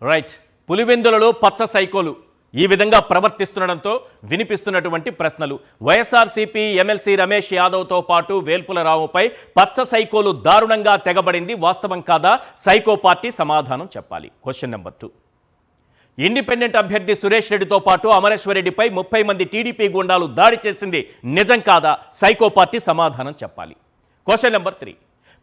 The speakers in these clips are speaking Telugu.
రైట్. పులివెందులలో పచ్చ సైకోలు ఈ విధంగా ప్రవర్తిస్తుండడంతో వినిపిస్తున్నటువంటి ప్రశ్నలు. వైఎస్ఆర్సీపీ ఎమ్మెల్సీ రమేష్ యాదవ్తో పాటు వేల్పుల రావుపై పచ్చ సైకోలు దారుణంగా తెగబడింది. వాస్తవం కాదా? సైకో పార్టీ సమాధానం చెప్పాలి. Question number 2. ఇండిపెండెంట్ అభ్యర్థి సురేష్ రెడ్డితో పాటు అమరేశ్వరరెడ్డిపై 30 మంది టీడీపీ గుండాలు దాడి చేసింది నిజం కాదా? సైకో పార్టీ సమాధానం చెప్పాలి. Question number 3.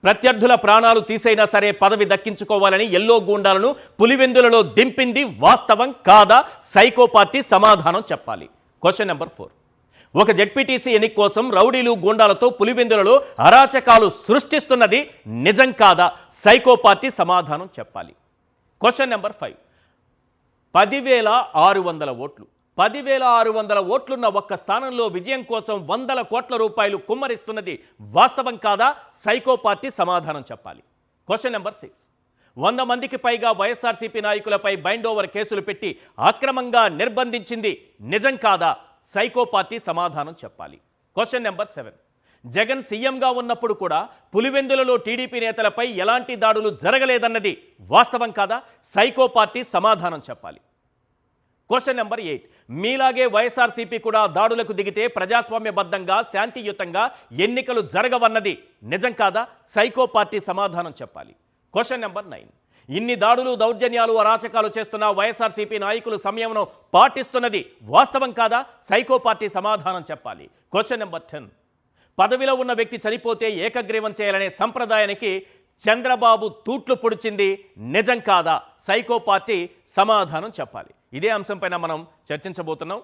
ప్రత్యర్థుల ప్రాణాలు తీసైనా సరే పదవి దక్కించుకోవాలని ఎల్లో గూండాలను పులివెందులలో దింపింది వాస్తవం కాదా? సైకో పార్టీ సమాధానం చెప్పాలి. Question number 4. ఒక జెడ్పీటీసీ ఎన్నిక కోసం రౌడీలు గూండాలతో పులివెందులలో అరాచకాలు సృష్టిస్తున్నది నిజం కాదా? సైకో పార్టీ సమాధానం చెప్పాలి. Question number 5. 10,600 ఓట్లు 10,600 ఓట్లున్న ఒక్క స్థానంలో విజయం కోసం 100 కోట్ల రూపాయలు కుమ్మరిస్తున్నది వాస్తవం కాదా? సైకో పార్టీ సమాధానం చెప్పాలి. Question number 6. 100 మందికి పైగా వైఎస్ఆర్సీపీ నాయకులపై బైండ్ ఓవర్ కేసులు పెట్టి అక్రమంగా నిర్బంధించింది నిజం కాదా? సైకో పార్టీ సమాధానం చెప్పాలి. Question number 7. జగన్ సీఎంగా ఉన్నప్పుడు కూడా పులివెందులలో టీడీపీ నేతలపై ఎలాంటి దాడులు జరగలేదన్నది వాస్తవం కాదా? సైకో పార్టీ సమాధానం చెప్పాలి. Question number 8. మీలాగే వైఎస్ఆర్సీపీ కూడా దాడులకు దిగితే ప్రజాస్వామ్యబద్ధంగా శాంతియుతంగా ఎన్నికలు జరగవన్నది నిజం కాదా? సైకో పార్టీ సమాధానం చెప్పాలి. Question number 9. ఇన్ని దాడులు దౌర్జన్యాలు అరాచకాలు చేస్తున్న వైఎస్ఆర్సీపీ నాయకులు సంయమనం పాటిస్తున్నది వాస్తవం కాదా? సైకో పార్టీ సమాధానం చెప్పాలి. Question number 10. పదవిలో ఉన్న వ్యక్తి చనిపోతే ఏకగ్రీవం చేయాలనే సంప్రదాయానికి చంద్రబాబు తూట్లు పొడిచింది నిజం కాదా? సైకో పార్టీ సమాధానం చెప్పాలి. ఇదే అంశంపైన మనం చర్చించబోతున్నాం.